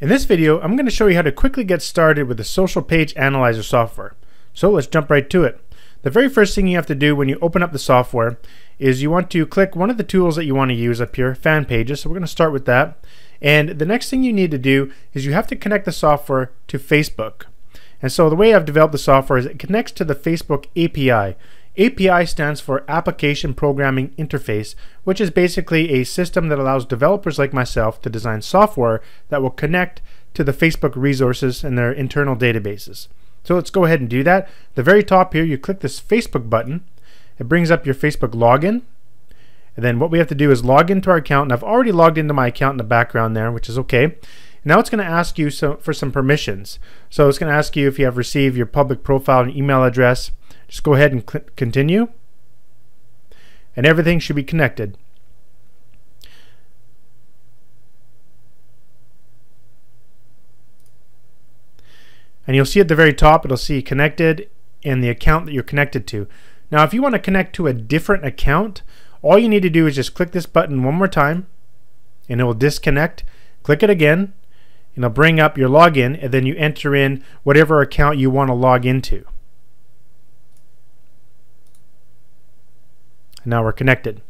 In this video, I'm going to show you how to quickly get started with the social page analyzer software. So let's jump right to it. The very first thing you have to do when you open up the software is you want to click one of the tools that you want to use up here, fan pages. So we're going to start with that. And the next thing you need to do is you have to connect the software to Facebook. And so the way I've developed the software is it connects to the Facebook API. API stands for Application Programming Interface, which is basically a system that allows developers like myself to design software that will connect to the Facebook resources and their internal databases. So let's go ahead and do that. At the very top here, you click this Facebook button. It brings up your Facebook login. And then what we have to do is log into our account. And I've already logged into my account in the background there, which is okay. Now it's going to ask you for some permissions. So it's going to ask you if you have received your public profile and email address. Just go ahead and click continue. And everything should be connected. And you'll see at the very top, it'll see connected and the account that you're connected to. Now, if you want to connect to a different account, all you need to do is just click this button one more time and it will disconnect. Click it again and it'll bring up your login, and then you enter in whatever account you want to log into. Now we're connected.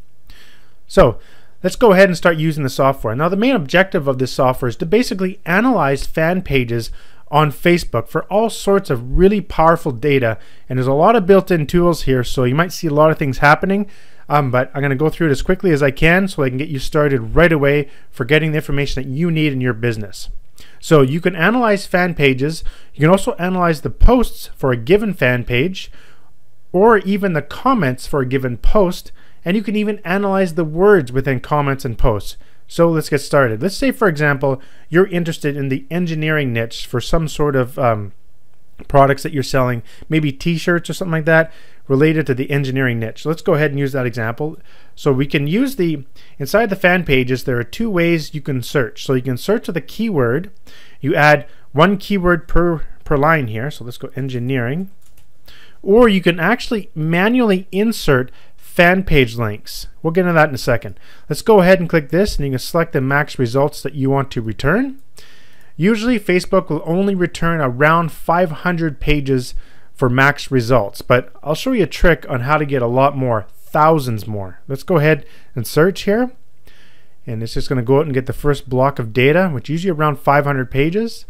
So let's go ahead and start using the software. Now the main objective of this software is to basically analyze fan pages on Facebook for all sorts of really powerful data, and there's a lot of built-in tools here, so you might see a lot of things happening, but I'm going to go through it as quickly as I can so I can get you started right away for getting the information that you need in your business. So you can analyze fan pages. You can also analyze the posts for a given fan page, or even the comments for a given post, and you can even analyze the words within comments and posts. So let's get started. Let's say, for example, you're interested in the engineering niche for some sort of products that you're selling, maybe t-shirts or something like that related to the engineering niche. So let's go ahead and use that example. So we can use inside the fan pages, there are two ways you can search. So you can search with a keyword. You add one keyword per line here. So let's go engineering. Or you can actually manually insert fan page links. We'll get into that in a second. Let's go ahead and click this, and you can select the max results that you want to return. Usually Facebook will only return around 500 pages for max results, but I'll show you a trick on how to get a lot more, thousands more. Let's go ahead and search here, and it's just going to go out and get the first block of data, which is usually around 500 pages.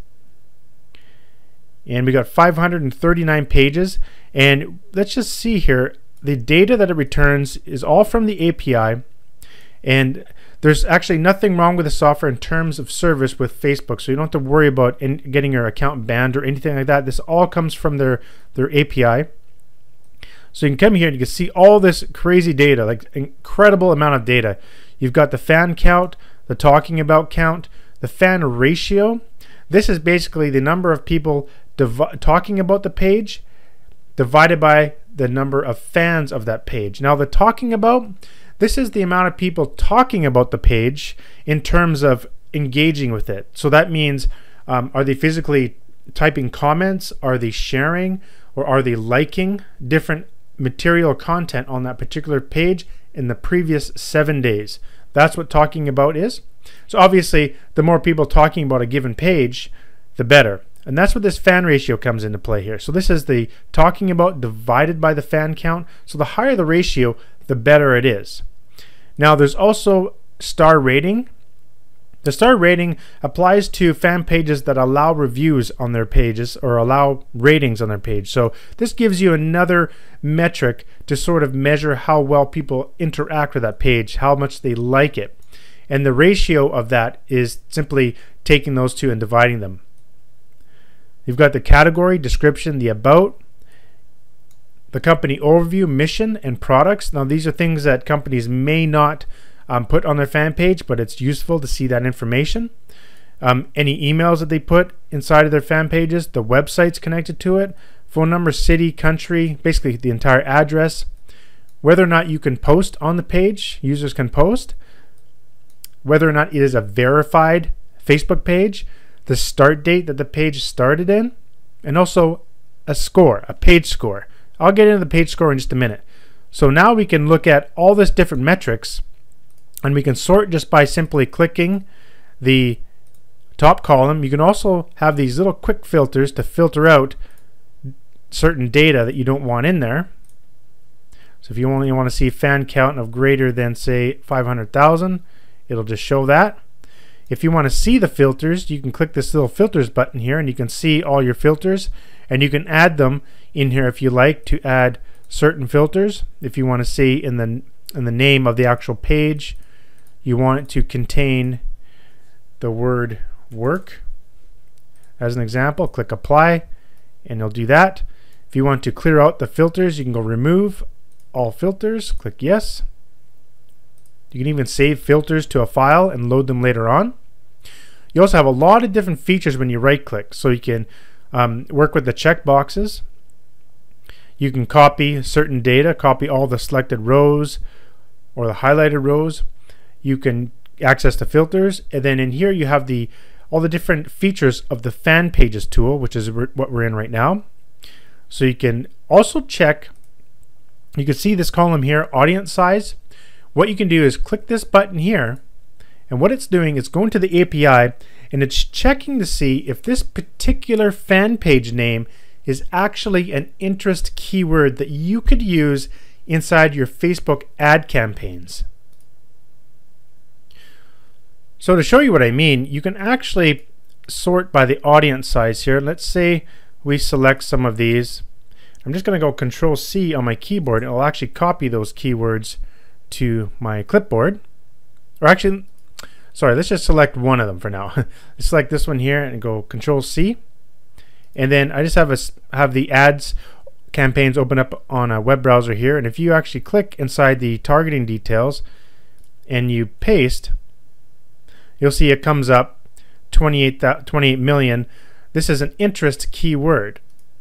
And we got 539 pages, and let's just see here, the data that it returns is all from the API, and there's actually nothing wrong with the software in terms of service with Facebook, so you don't have to worry about getting your account banned or anything like that. This all comes from their API. So you can come here and you can see all this crazy data, like incredible amount of data. You've got the fan count, the talking about count, the fan ratio. This is basically the number of people talking about the page divided by the number of fans of that page. Now the talking about, this is the amount of people talking about the page in terms of engaging with it. So that means are they physically typing comments, are they sharing, or are they liking different material content on that particular page in the previous 7 days. That's what talking about is. So obviously the more people talking about a given page, the better. And that's what this fan ratio comes into play here. So this is the talking about divided by the fan count. So the higher the ratio, the better it is. Now there's also star rating. The star rating applies to fan pages that allow reviews on their pages or allow ratings on their page. So this gives you another metric to sort of measure how well people interact with that page, how much they like it. And the ratio of that is simply taking those two and dividing them. You've got the category, description, the about, the company overview, mission, and products. Now these are things that companies may not put on their fan page, but it's useful to see that information. Any emails that they put inside of their fan pages, the websites connected to it, phone number, city, country, basically the entire address, whether or not you can post on the page, users can post, whether or not it is a verified Facebook page, the start date that the page started in, and also a score, a page score. I'll get into the page score in just a minute. So now we can look at all this different metrics, and we can sort just by simply clicking the top column, you can also have these little quick filters to filter out certain data that you don't want in there. So if you only want to see fan count of greater than, say, 500,000, it'll just show that. If you want to see the filters, you can click this little filters button here, and you can see all your filters, and you can add them in here if you like to add certain filters. If you want to see in the name of the actual page, you want it to contain the word work. As an example, click apply, and it'll do that. If you want to clear out the filters, you can go remove all filters, click yes. You can even save filters to a file and load them later on. You also have a lot of different features when you right click, so you can work with the check boxes. You can copy certain data, copy all the selected rows or the highlighted rows. You can access the filters, and then in here you have all the different features of the fan pages tool, which is what we're in right now. So you can also check, you can see this column here, audience size. What you can do is click this button here, and what it's doing is going to the API and it's checking to see if this particular fan page name is actually an interest keyword that you could use inside your Facebook ad campaigns. So to show you what I mean, you can actually sort by the audience size here. Let's say we select some of these. I'm just going to go Control C on my keyboard, and it'll actually copy those keywords to my clipboard. Or actually, sorry, let's just select one of them for now. Let's select this one here and go Control C. And then I just have the ads campaigns open up on a web browser here. And if you actually click inside the targeting details and you paste, you'll see it comes up 28 million. This is an interest keyword.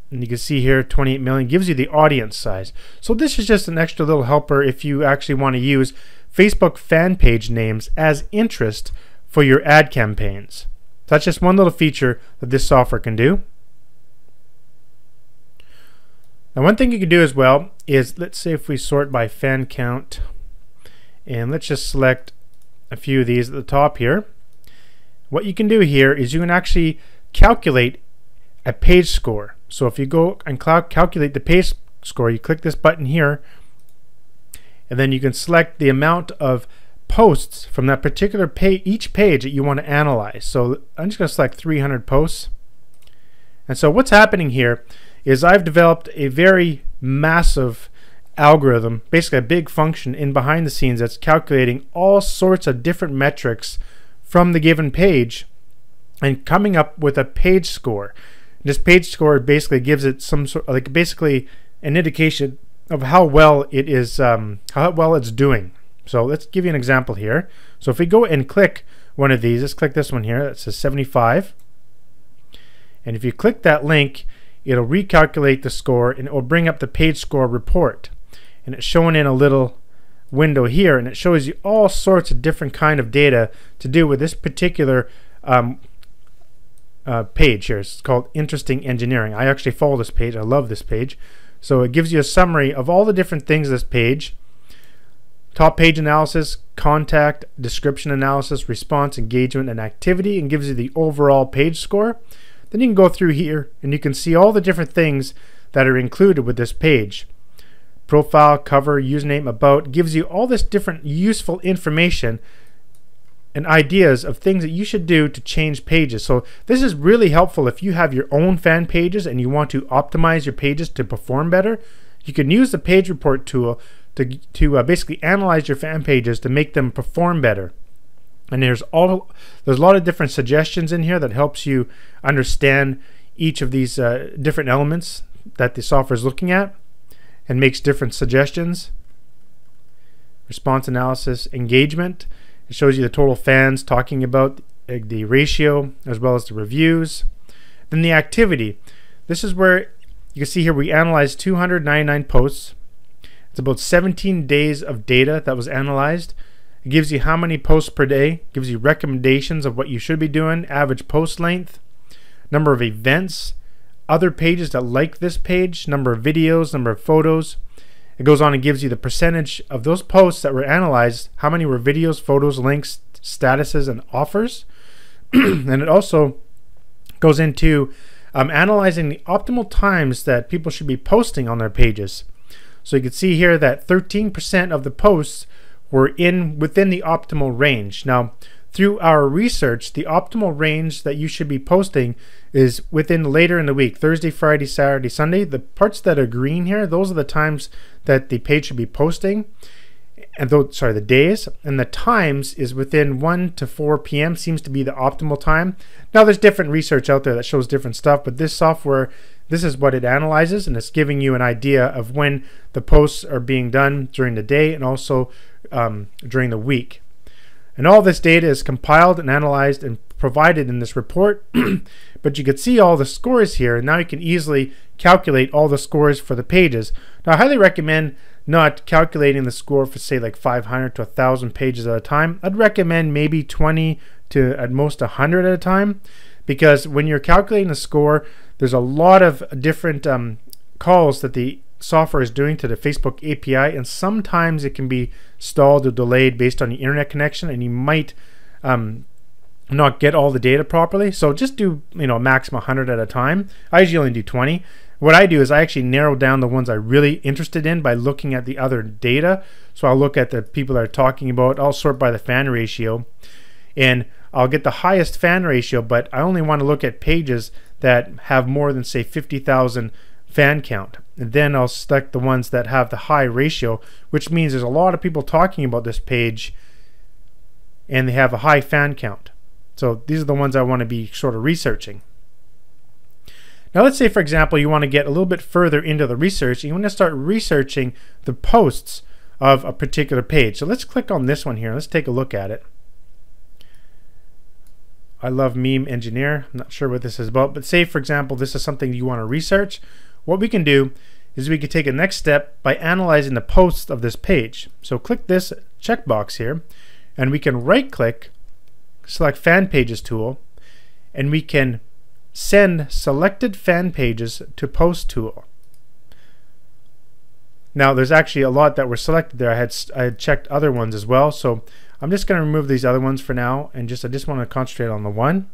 And you can see here 28 million gives you the audience size. So this is just an extra little helper if you actually want to use Facebook fan page names as interest for your ad campaigns. So that's just one little feature that this software can do. Now one thing you can do as well is, let's say if we sort by fan count, and let's just select a few of these at the top here. What you can do here is you can actually calculate a page score. So if you go and calculate the page score, you click this button here, and then you can select the amount of posts from that particular each page that you want to analyze. So I'm just going to select 300 posts. And so what's happening here is I've developed a very massive algorithm, basically a big function in behind the scenes that's calculating all sorts of different metrics from the given page and coming up with a page score. This page score basically gives it some sort of, like, basically an indication of how well it is, how well it's doing. So let's give you an example here. So if we go and click one of these, let's click this one here that says 75, and if you click that link, it'll recalculate the score and it will bring up the page score report, and it's showing in a little window here, and it shows you all sorts of different kind of data to do with this particular page here. It's called Interesting Engineering. I actually follow this page. I love this page. So it gives you a summary of all the different things this page: top page analysis, contact, description analysis, response, engagement, and activity, and gives you the overall page score. Then you can go through here and you can see all the different things that are included with this page. Profile, cover, username, about, gives you all this different useful information and ideas of things that you should do to change pages. So this is really helpful if you have your own fan pages and you want to optimize your pages to perform better. You can use the page report tool to basically analyze your fan pages to make them perform better. And there's a lot of different suggestions in here that helps you understand each of these different elements that the software is looking at and makes different suggestions. Response analysis, engagement. It shows you the total fans talking about the ratio as well as the reviews. Then the activity. This is where you can see here we analyzed 299 posts. It's about 17 days of data that was analyzed. It gives you how many posts per day, gives you recommendations of what you should be doing, average post length, number of events, other pages that like this page, number of videos, number of photos. It goes on and gives you the percentage of those posts that were analyzed, how many were videos, photos, links, statuses, and offers. and it also goes into analyzing the optimal times that people should be posting on their pages. So you can see here that 13% of the posts were within the optimal range. Now, through our research, the optimal range that you should be posting is within later in the week, Thursday, Friday, Saturday, Sunday. The parts that are green here, those are the times that the page should be posting. And the days, and the times is within 1 to 4 p.m. seems to be the optimal time. Now there's different research out there that shows different stuff, but this software, this is what it analyzes, and it's giving you an idea of when the posts are being done during the day and also during the week. And all this data is compiled and analyzed and provided in this report, but you can see all the scores here, and now you can easily calculate all the scores for the pages. Now I highly recommend not calculating the score for say like 500 to 1,000 pages at a time. I'd recommend maybe 20 to at most 100 at a time, because when you're calculating the score, there's a lot of different calls that the software is doing to the Facebook API, and sometimes it can be stalled or delayed based on the internet connection, and you might not get all the data properly. So just do a maximum 100 at a time. I usually only do 20. What I do is I actually narrow down the ones I'm really interested in by looking at the other data. So I'll look at the people that are talking about, I'll sort by the fan ratio, and I'll get the highest fan ratio, but I only want to look at pages that have more than say 50,000 fan count. And then I'll select the ones that have the high ratio, which means there's a lot of people talking about this page and they have a high fan count. So these are the ones I want to be sort of researching. Now let's say, for example, you want to get a little bit further into the research and you want to start researching the posts of a particular page. So let's click on this one here. Let's take a look at it. I love Meme Engineer. I'm not sure what this is about, but say, for example, this is something you want to research. What we can do is we can take a next step by analyzing the posts of this page. So click this checkbox here, and we can right-click, select Fan Pages tool, and we can send selected fan pages to Post tool. Now there's actually a lot that were selected there. I had checked other ones as well, so I'm just going to remove these other ones for now, and I just want to concentrate on the one,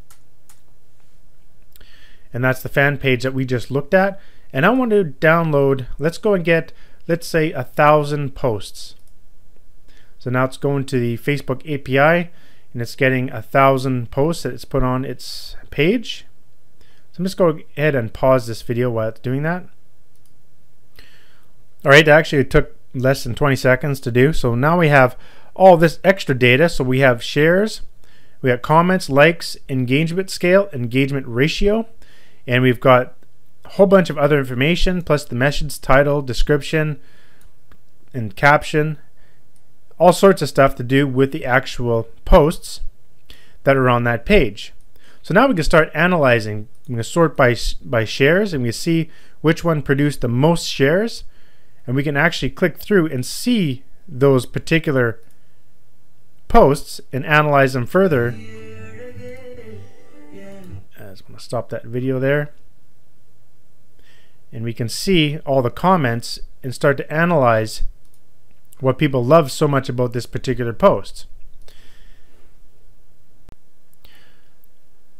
and that's the fan page that we just looked at. And I want to download, let's go and get, let's say 1,000 posts. So now it's going to the Facebook API and it's getting 1,000 posts that it's put on its page. So I'm just going to go ahead and pause this video while it's doing that. Alright, actually it took less than 20 seconds to do. So now we have all this extra data. So we have shares, we have comments, likes, engagement scale, engagement ratio, and we've got a whole bunch of other information, plus the message title, description, and caption, all sorts of stuff to do with the actual posts that are on that page. So now we can start analyzing. I'm going to sort by shares, and we see which one produced the most shares, and we can actually click through and see those particular posts and analyze them further. I just want to stop that video there. And we can see all the comments and start to analyze what people love so much about this particular post.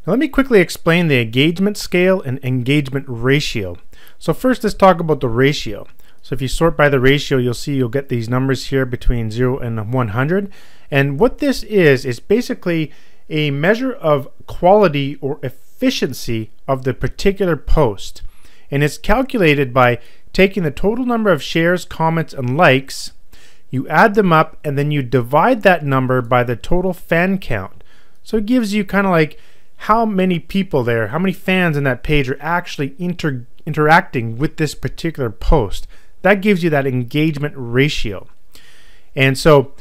Now let me quickly explain the engagement scale and engagement ratio. So first let's talk about the ratio. So if you sort by the ratio, you'll see you'll get these numbers here between 0 and 100. And what this is basically a measure of quality or efficiency of the particular post. And it's calculated by taking the total number of shares, comments, and likes, you add them up, and then you divide that number by the total fan count. So it gives you kind of like how many people there, how many fans in that page are actually interacting with this particular post. That gives you that engagement ratio. And so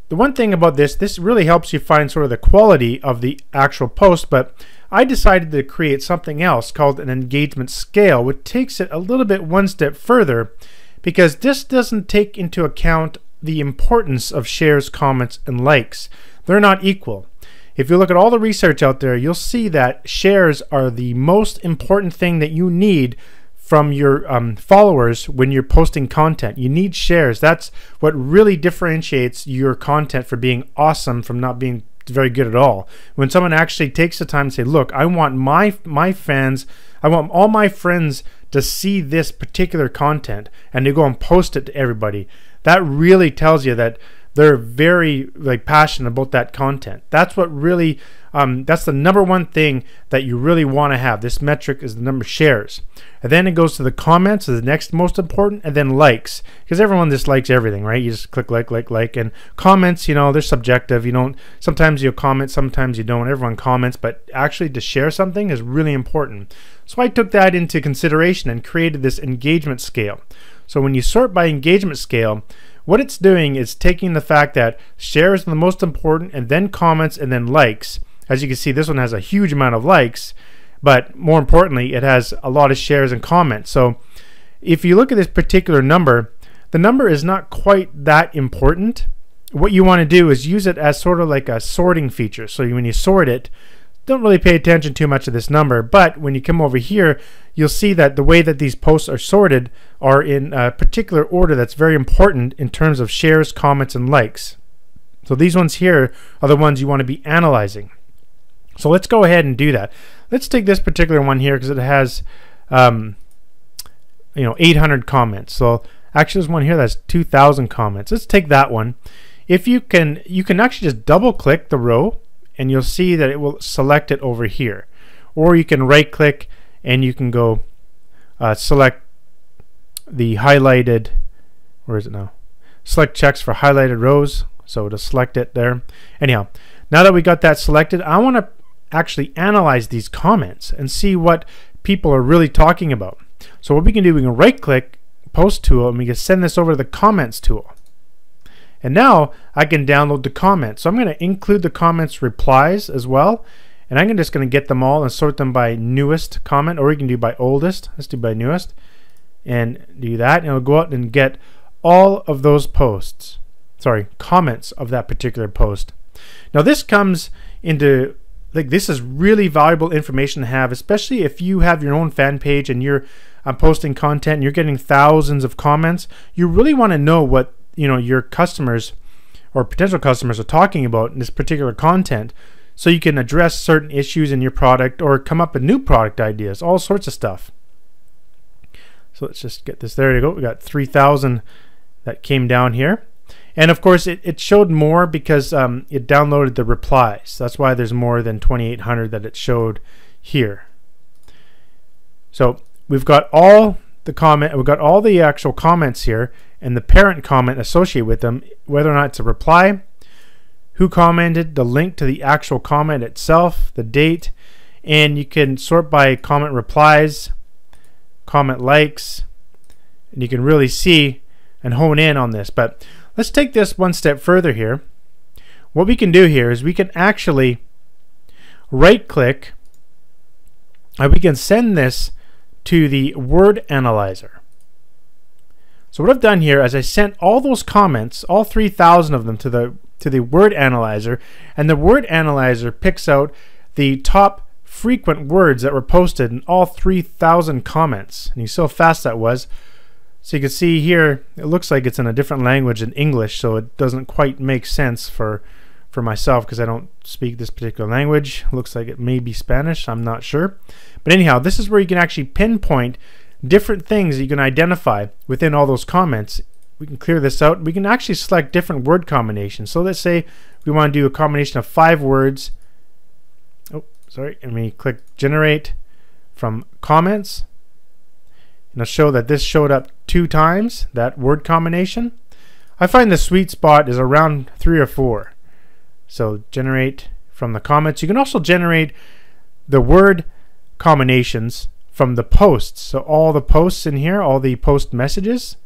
the one thing about this really helps you find sort of the quality of the actual post, but I decided to create something else called an engagement scale, which takes it a little bit one step further, because this doesn't take into account the importance of shares, comments, and likes. They're not equal. If you look at all the research out there, you'll see that shares are the most important thing that you need from your followers when you're posting content. You need shares. That's what really differentiates your content for being awesome from not being very good at all. When someone actually takes the time to say, look, I want my fans, I want all my friends to see this particular content, and they go and post it to everybody, that really tells you that they're very passionate about that content. That's what really, that's the number one thing that you really want to have. This metric is the number of shares. And then it goes to the comments, is the next most important, and then likes. Because everyone just likes everything, right? You just click like. And comments, you know, they're subjective. You don't, sometimes you'll comment, sometimes you don't. Everyone comments, but actually to share something is really important. So I took that into consideration and created this engagement scale. So when you sort by engagement scale, what it's doing is taking the fact that shares are the most important, and then comments, and then likes. As you can see, this one has a huge amount of likes, but more importantly, it has a lot of shares and comments. So if you look at this particular number, the number is not quite that important. What you want to do is use it as sort of like a sorting feature. So when you sort it, don't really pay attention too much to this number, but when you come over here, you'll see that the way that these posts are sorted are in a particular order that's very important in terms of shares, comments, and likes. So these ones here are the ones you want to be analyzing. So let's go ahead and do that. Let's take this particular one here because it has 800 comments. So actually there's one here that's 2,000 comments. Let's take that one. If you can actually just double click the row, and you'll see that it will select it over here. Or you can right click and you can go select the highlighted, where is it now? Select checks for highlighted rows. So to select it there. Anyhow, now that we got that selected, I want to actually analyze these comments and see what people are really talking about. So what we can do, we can right click post tool, and we can send this over to the comments tool. And now I can download the comments. So I'm going to include the comments replies as well. And I'm just going to get them all and sort them by newest comment, or you can do by oldest. Let's do by newest. And do that. And it'll go out and get all of those posts. Sorry, comments of that particular post. Now this comes into, this is really valuable information to have, especially if you have your own fan page and you're posting content and you're getting thousands of comments. You really want to know what your customers or potential customers are talking about in this particular content, so you can address certain issues in your product or come up with new product ideas, all sorts of stuff. So let's just get this. There you go. We got 3,000 that came down here. And of course it showed more because it downloaded the replies. That's why there's more than 2,800 that it showed here. So we've got all the comment, we've got all the actual comments here, and the parent comment associated with them, whether or not it's a reply, who commented, the link to the actual comment itself, the date, and you can sort by comment replies, comment likes, and you can really see and hone in on this. But let's take this one step further here. What we can do here is we can actually right click and we can send this to the word analyzer. So what I've done here is I sent all those comments, all 3,000 of them, to the word analyzer, and the word analyzer picks out the top frequent words that were posted in all 3,000 comments. And you see how fast that was. So you can see here it looks like it's in a different language than English, so it doesn't quite make sense for myself because I don't speak this particular language. It looks like it may be Spanish, I'm not sure. But anyhow, this is where you can actually pinpoint different things that you can identify within all those comments. We can clear this out. We can actually select different word combinations. So let's say we want to do a combination of 5 words. Oh, sorry. And we click generate from comments. And it'll show that this showed up 2 times, that word combination. I find the sweet spot is around 3 or 4. So generate from the comments. You can also generate the word combinations from the posts. So all the posts in here, all the post messages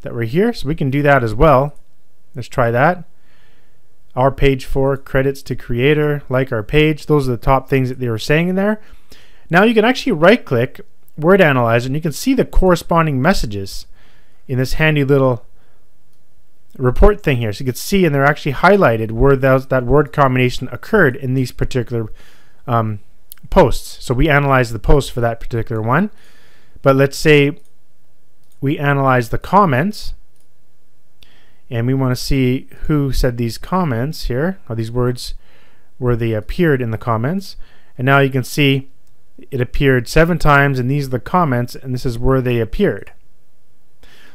that were here. So we can do that as well. Let's try that. Our page 4, credits to creator, like our page. Those are the top things that they were saying in there. Now you can actually right click word analyzer and you can see the corresponding messages in this handy little report thing here. So you can see, and they're actually highlighted where that word combination occurred in these particular posts. So we analyze the post for that particular one. But let's say we analyze the comments and we want to see who said these comments here, or these words where they appeared in the comments. And now you can see it appeared 7 times, and these are the comments, and this is where they appeared.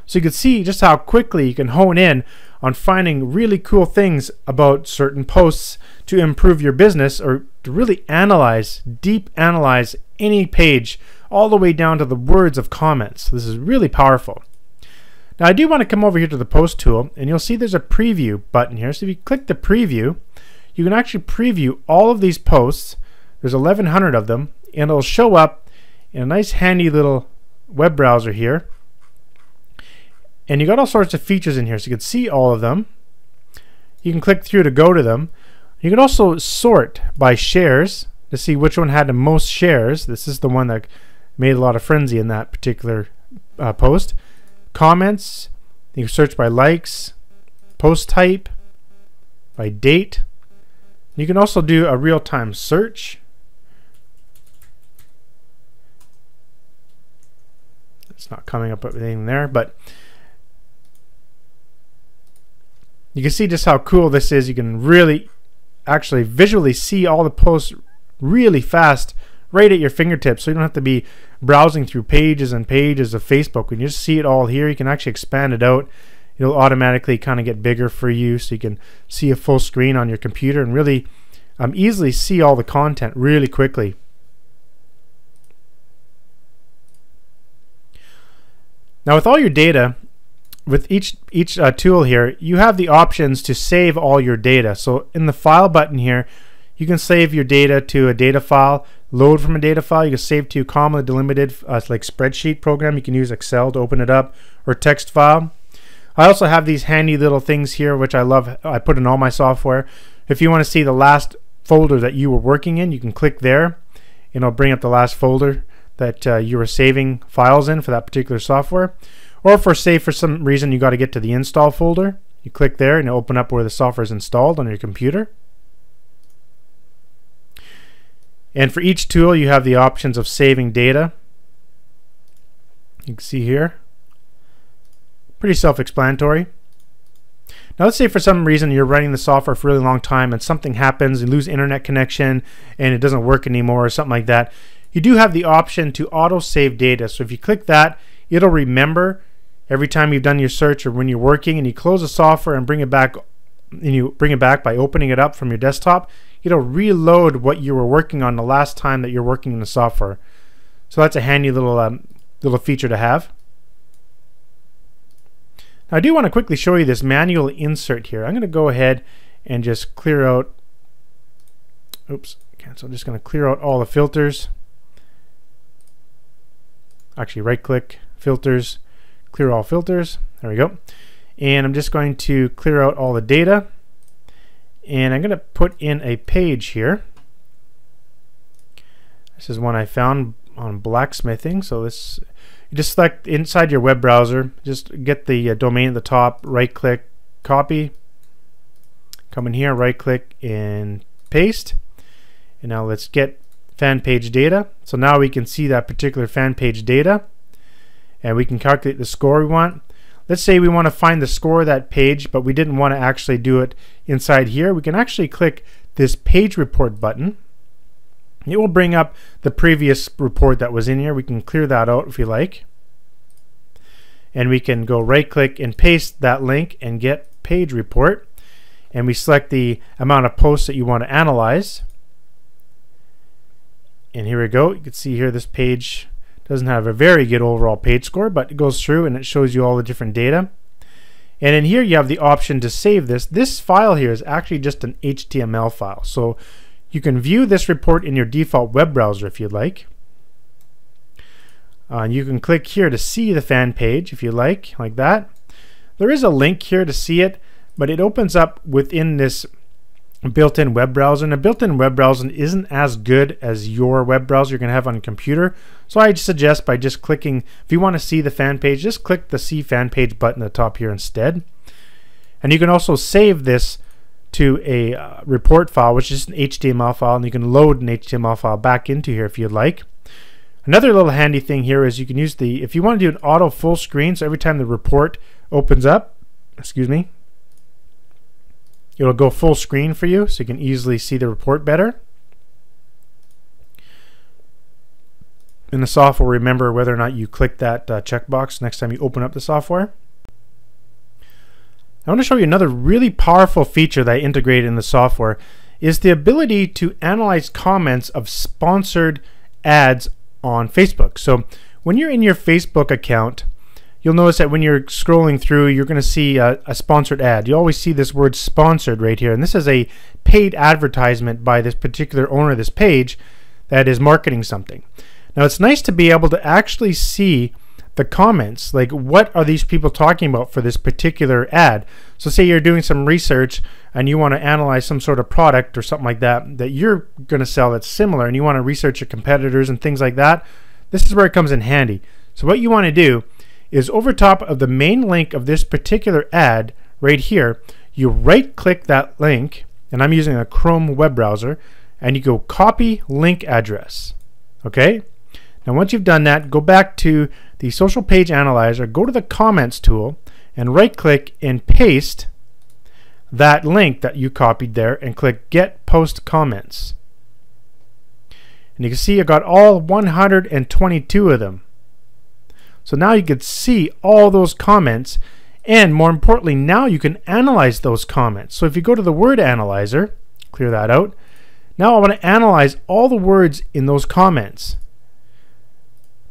So you can see just how quickly you can hone in on finding really cool things about certain posts to improve your business, or to really analyze, deep analyze any page all the way down to the words of comments. This is really powerful. Now I do want to come over here to the post tool, and you'll see there's a preview button here. So if you click the preview, you can actually preview all of these posts. There's 1,100 of them, and it'll show up in a nice handy little web browser here. And you got all sorts of features in here, so you can see all of them. You can click through to go to them. You can also sort by shares to see which one had the most shares. This is the one that made a lot of frenzy in that particular post. Comments, you can search by likes, post type, by date. You can also do a real-time search. It's not coming up with anything there, but you can see just how cool this is. You can really actually visually see all the posts really fast right at your fingertips, so you don't have to be browsing through pages and pages of Facebook. When you just see it all here, you can actually expand it out. It'll automatically kind of get bigger for you, so you can see a full screen on your computer and really easily see all the content really quickly. Now with all your data, with each tool here, you have the options to save all your data. So in the file button here, you can save your data to a data file, load from a data file. You can save to a commonly delimited like spreadsheet program. You can use Excel to open it up, or text file. I also have these handy little things here, which I love. I put in all my software. If you want to see the last folder that you were working in, you can click there, and it'll bring up the last folder that you were saving files in for that particular software. Or for say for some reason you got to get to the install folder, you click there and it'll open up where the software is installed on your computer. And for each tool you have the options of saving data. You can see here. Pretty self-explanatory. Now let's say for some reason you're running the software for a really long time and something happens, you lose internet connection and it doesn't work anymore or something like that. You do have the option to auto save data. So if you click that, it'll remember every time you've done your search or when you're working, and you close the software and bring it back, and you bring it back by opening it up from your desktop, it'll reload what you were working on the last time that you're working in the software. So that's a handy little little feature to have. Now I do want to quickly show you this manual insert here. I'm going to go ahead and just clear out, oops, cancel. I'm just going to clear out all the filters. Actually right click, filters, clear all filters. There we go. And I'm just going to clear out all the data, and I'm going to put in a page here. This is one I found on blacksmithing. So this, you just select inside your web browser, just get the domain at the top, right click, copy, come in here, right click and paste. And now let's get fan page data. So now we can see that particular fan page data, and we can calculate the score we want. Let's say we want to find the score of that page, but we didn't want to actually do it inside here. We can actually click this page report button. It will bring up the previous report that was in here. We can clear that out if you like, and we can go right click and paste that link and get page report, and we select the amount of posts that you want to analyze. And here we go. You can see here this page doesn't have a very good overall page score, but it goes through and it shows you all the different data. And in here you have the option to save this. This file here is actually just an HTML file. So you can view this report in your default web browser if you'd like. You can click here to see the fan page if you like that. There is a link here to see it, but it opens up within this built-in web browser, and a built-in web browser isn't as good as your web browser you're going to have on your computer. So I suggest by just clicking, if you want to see the fan page, just click the see fan page button at the top here instead. And you can also save this to a report file, which is an HTML file, and you can load an HTML file back into here if you'd like. Another little handy thing here is you can use the, if you want to do an auto full screen, so every time the report opens up, excuse me, it'll go full screen for you so you can easily see the report better. And the software will remember whether or not you click that checkbox next time you open up the software. I want to show you another really powerful feature that I integrated in the software is the ability to analyze comments of sponsored ads on Facebook. So when you're in your Facebook account, you'll notice that when you're scrolling through, you're going to see a sponsored ad. You always see this word sponsored right here. And this is a paid advertisement by this particular owner of this page that is marketing something. Now it's nice to be able to actually see the comments, like what are these people talking about for this particular ad. So say you're doing some research and you want to analyze some sort of product or something like that that you're going to sell that's similar, and you want to research your competitors and things like that. This is where it comes in handy. So what you want to do is over top of the main link of this particular ad right here, you right click that link, and I'm using a Chrome web browser, and you go copy link address. Okay? Now once you've done that, go back to the social page analyzer, go to the comments tool, and right click and paste that link that you copied there and click get post comments. And you can see I got all 122 of them. So now you can see all those comments, and more importantly, now you can analyze those comments. So if you go to the word analyzer, clear that out. Now I want to analyze all the words in those comments.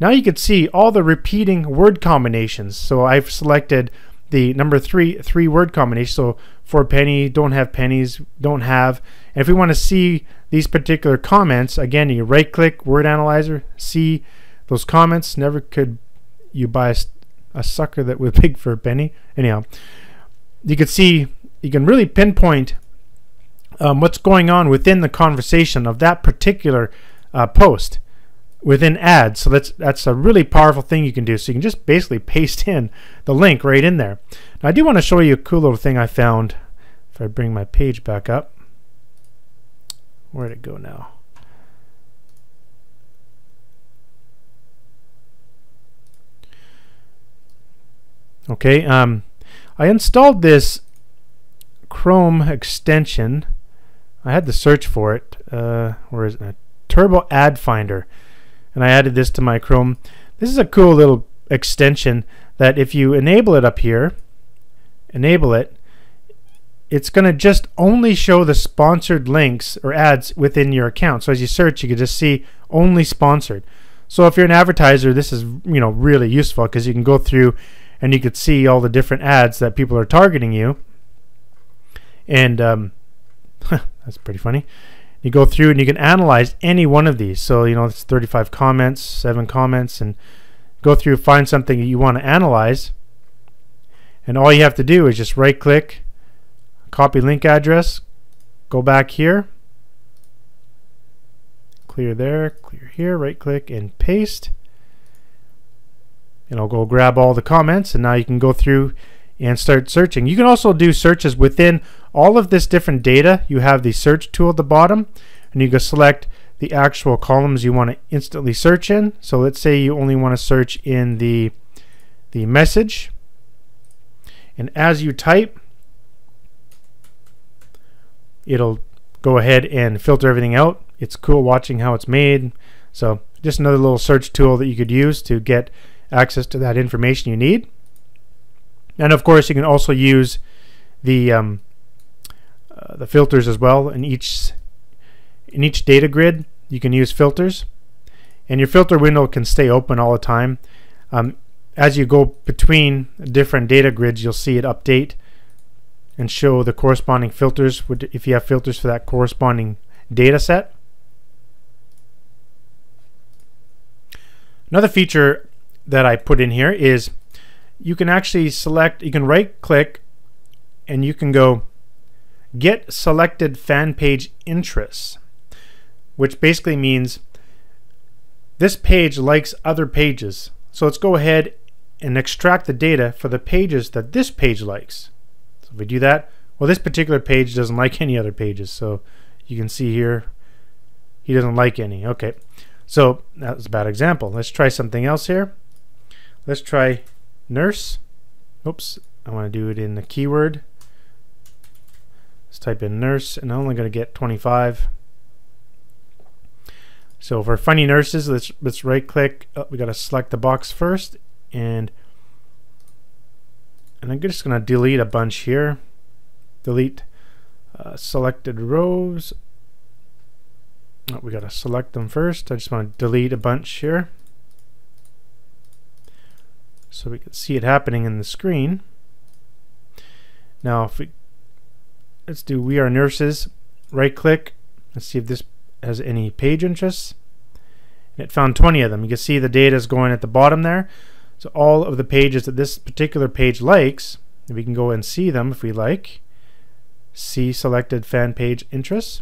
Now you can see all the repeating word combinations. So I've selected the number three word combination. So for penny, don't have pennies, don't have. And if we want to see these particular comments, again, you right click word analyzer, see those comments. Never could you buy a sucker that was big for a penny. Anyhow, you can see, you can really pinpoint what's going on within the conversation of that particular post within ads. So that's a really powerful thing you can do. So you can just basically paste in the link right in there. Now I do want to show you a cool little thing I found. If I bring my page back up, where'd it go now? Okay, I installed this Chrome extension. I had to search for it. Where is it? Turbo Ad Finder. And I added this to my Chrome. This is a cool little extension that if you enable it up here, it's going to just only show the sponsored links or ads within your account. So as you search, you can just see only sponsored. So if you're an advertiser, this is really useful because you can go through and you could see all the different ads that people are targeting you. And that's pretty funny. You go through and you can analyze any one of these. So it's 35 comments, 7 comments, and go through, find something that you want to analyze, and all you have to do is just right click, copy link address, go back here, clear there, clear here, right click and paste, and I'll go grab all the comments, and now you can go through and start searching. You can also do searches within all of this different data. You have the search tool at the bottom, and you can select the actual columns you want to instantly search in. So let's say you only want to search in the message, and as you type, it'll go ahead and filter everything out. It's cool watching how it's made. So just another little search tool that you could use to get access to that information you need. And of course, you can also use the filters as well. In each data grid, you can use filters, and your filter window can stay open all the time. As you go between different data grids, you'll see it update and show the corresponding filters if you have filters for that corresponding data set. Another feature that I put in here is you can actually select, you can right click and you can go get selected fan page interests, which basically means this page likes other pages. So let's go ahead and extract the data for the pages that this page likes. So if we do that, well, this particular page doesn't like any other pages. So you can see here, he doesn't like any. Okay, so that's a bad example. Let's try something else here. Let's try nurse. Oops, I want to do it in the keyword. Let's type in nurse, and I'm only going to get 25. So for funny nurses, let's right click. We got to select the box first, and I'm just going to delete a bunch here. Delete selected rows. Oh, we got to select them first. I just want to delete a bunch here so we can see it happening in the screen. Now if let's do we are nurses, right click. Let's see if this has any page interests. And it found 20 of them. You can see the data is going at the bottom there. So all of the pages that this particular page likes, we can go and see them if we like. See selected fan page interests.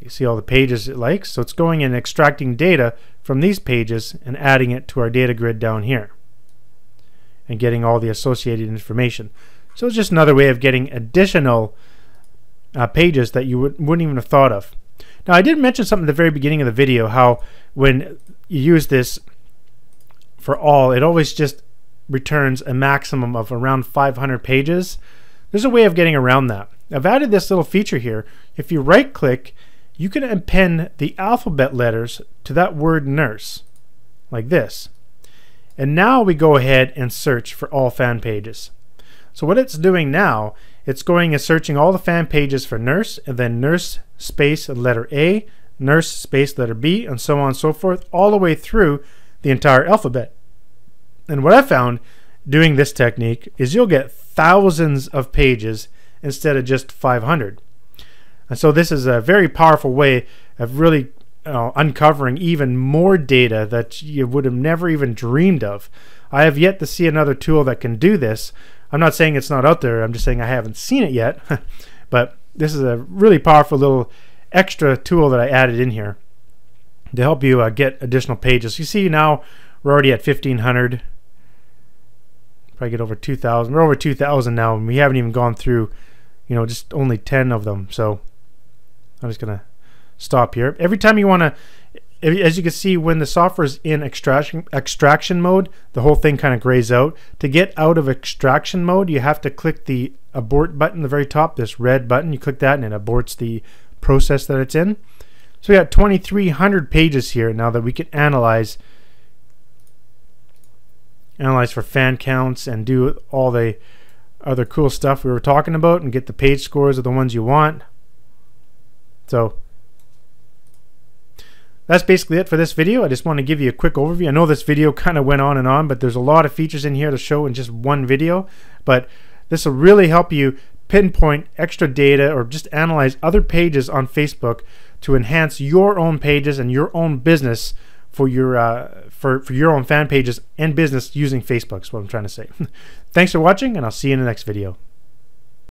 You see all the pages it likes. So it's going and extracting data from these pages and adding it to our data grid down here and getting all the associated information. So it's just another way of getting additional pages that you wouldn't even have thought of. Now I did mention something at the very beginning of the video, how when you use this for all, it always just returns a maximum of around 500 pages. There's a way of getting around that. I've added this little feature here. If you right click, you can append the alphabet letters to that word nurse, like this. And now we go ahead and search for all fan pages. So what it's doing now, it's going and searching all the fan pages for nurse, and then nurse space letter A, nurse space letter B, and so on and so forth, all the way through the entire alphabet. And what I found doing this technique is you'll get thousands of pages instead of just 500. And so this is a very powerful way of really uncovering even more data that you would have never even dreamed of. I have yet to see another tool that can do this. I'm not saying it's not out there, I'm just saying I haven't seen it yet. But this is a really powerful little extra tool that I added in here to help you get additional pages. You see now we're already at 1,500. Probably get over 2,000. We're over 2,000 now, and we haven't even gone through, just only 10 of them. So I'm just gonna stop here. Every time you want to, as you can see, when the software is in extraction mode, the whole thing kind of grays out. To get out of extraction mode, you have to click the abort button at the very top, this red button. You click that and it aborts the process that it's in. So we got 2,300 pages here now that we can analyze for fan counts and do all the other cool stuff we were talking about and get the page scores of the ones you want. So that's basically it for this video. I just want to give you a quick overview. I know this video kind of went on and on, but there's a lot of features in here to show in just one video. But this will really help you pinpoint extra data or just analyze other pages on Facebook to enhance your own pages and your own business for your for your own fan pages and business using Facebook is what I'm trying to say. Thanks for watching, and I'll see you in the next video.